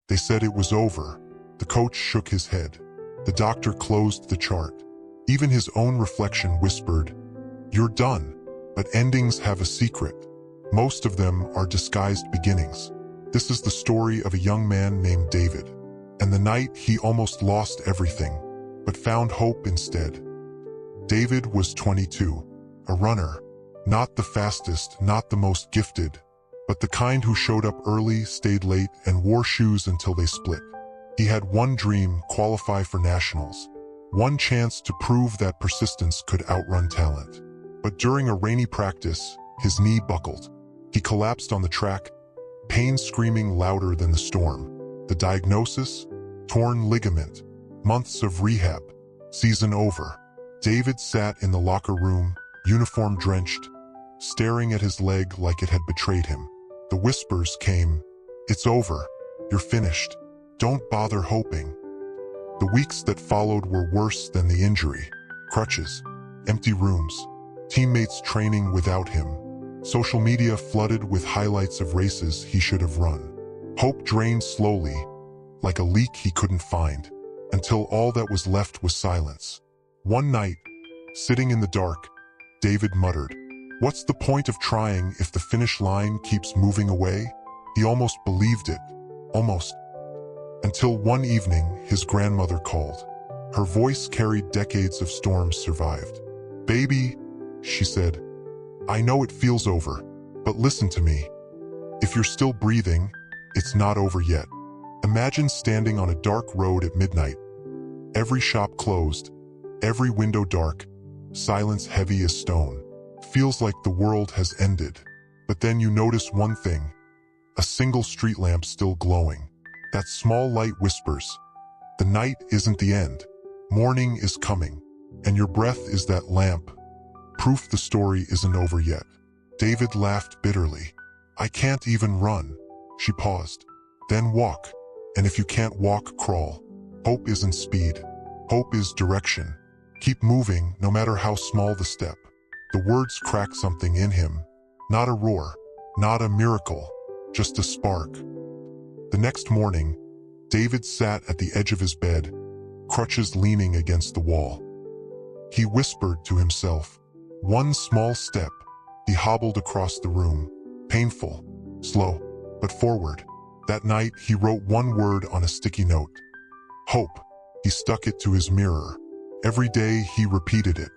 They said it was over. The coach shook his head. The doctor closed the chart. Even his own reflection whispered, "You're done." But endings have a secret. Most of them are disguised beginnings. This is the story of a young man named David. And the night he almost lost everything, but found hope instead. David was 22, a runner. Not the fastest, not the most gifted, but the kind who showed up early, stayed late, and wore shoes until they split. He had one dream: qualify for nationals. One chance to prove that persistence could outrun talent. But during a rainy practice, his knee buckled. He collapsed on the track, pain screaming louder than the storm. The diagnosis? Torn ligament. Months of rehab. Season over. David sat in the locker room, uniform drenched, staring at his leg like it had betrayed him. The whispers came, "It's over. You're finished. Don't bother hoping." The weeks that followed were worse than the injury. Crutches, empty rooms, teammates training without him, social media flooded with highlights of races he should have run. Hope drained slowly, like a leak he couldn't find, until all that was left was silence. One night, sitting in the dark, David muttered, "What's the point of trying if the finish line keeps moving away?" He almost believed it, almost. Until one evening, his grandmother called. Her voice carried decades of storms survived. "Baby," she said, "I know it feels over, but listen to me. If you're still breathing, it's not over yet." Imagine standing on a dark road at midnight. Every shop closed, every window dark, silence heavy as stone. Feels like the world has ended. But then you notice one thing, a single street lamp still glowing. That small light whispers, "The night isn't the end. Morning is coming." And your breath is that lamp. Proof the story isn't over yet. David laughed bitterly. "I can't even run." She paused. "Then walk. And if you can't walk, crawl." Hope isn't speed. Hope is direction. Keep moving, no matter how small the step. The words cracked something in him. Not a roar, not a miracle, just a spark. The next morning, David sat at the edge of his bed, crutches leaning against the wall. He whispered to himself, "One small step." He hobbled across the room, painful, slow, but forward. That night, he wrote one word on a sticky note. Hope. He stuck it to his mirror. Every day he repeated it.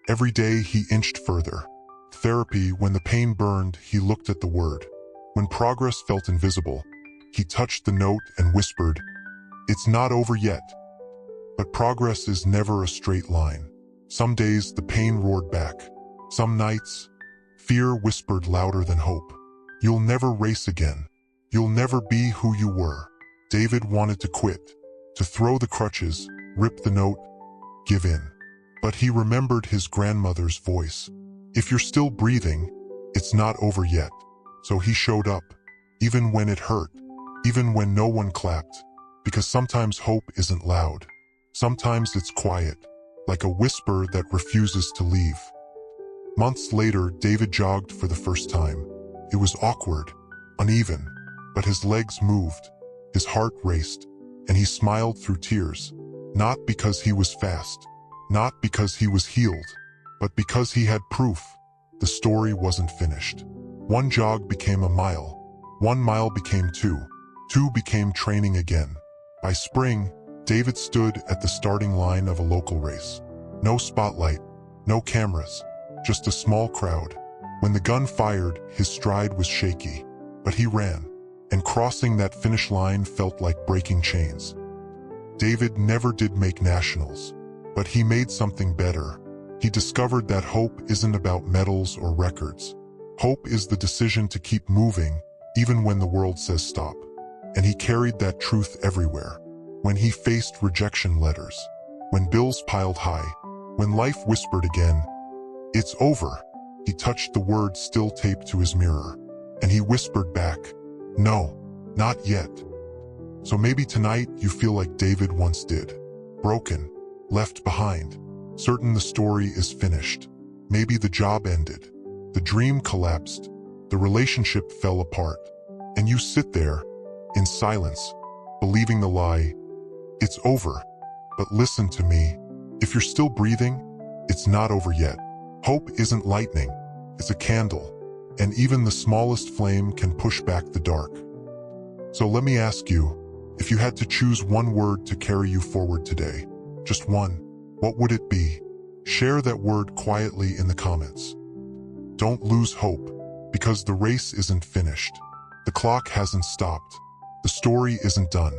Every day he inched further. Therapy, when the pain burned, he looked at the word. When progress felt invisible, he touched the note and whispered, "It's not over yet." But progress is never a straight line. Some days the pain roared back. Some nights, fear whispered louder than hope. You'll never race again. You'll never be who you were. David wanted to quit, to throw the crutches, rip the note, give in. But he remembered his grandmother's voice. If you're still breathing, it's not over yet. So he showed up, even when it hurt, even when no one clapped. Because sometimes hope isn't loud. Sometimes it's quiet, like a whisper that refuses to leave. Months later, David jogged for the first time. It was awkward, uneven, but his legs moved, his heart raced, and he smiled through tears. Not because he was fast, not because he was healed, but because he had proof. The story wasn't finished. One jog became a mile. 1 mile became 2. 2 became training again. By spring, David stood at the starting line of a local race. No spotlight, no cameras, just a small crowd. When the gun fired, his stride was shaky, but he ran, and crossing that finish line felt like breaking chains. David never did make nationals, but he made something better. He discovered that hope isn't about medals or records. Hope is the decision to keep moving, even when the world says stop. And he carried that truth everywhere. When he faced rejection letters, when bills piled high, when life whispered again, "It's over," he touched the word still taped to his mirror, and he whispered back, "No, not yet." So maybe tonight you feel like David once did. Broken, left behind, certain the story is finished. Maybe the job ended, the dream collapsed, the relationship fell apart, and you sit there, in silence, believing the lie, "It's over." But listen to me. If you're still breathing, it's not over yet. Hope isn't lightning, it's a candle, and even the smallest flame can push back the dark. So let me ask you, if you had to choose one word to carry you forward today, just one, what would it be? Share that word quietly in the comments. Don't lose hope, because the race isn't finished. The clock hasn't stopped. The story isn't done.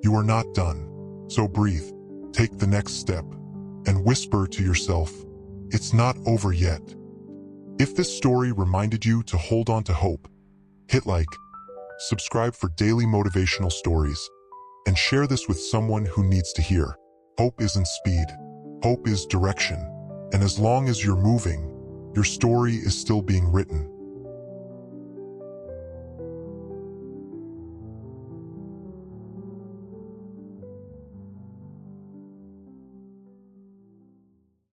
You are not done. So breathe, take the next step, and whisper to yourself, "It's not over yet." If this story reminded you to hold on to hope, hit like, subscribe for daily motivational stories, and share this with someone who needs to hear. Hope isn't speed. Hope is direction. And as long as you're moving, your story is still being written.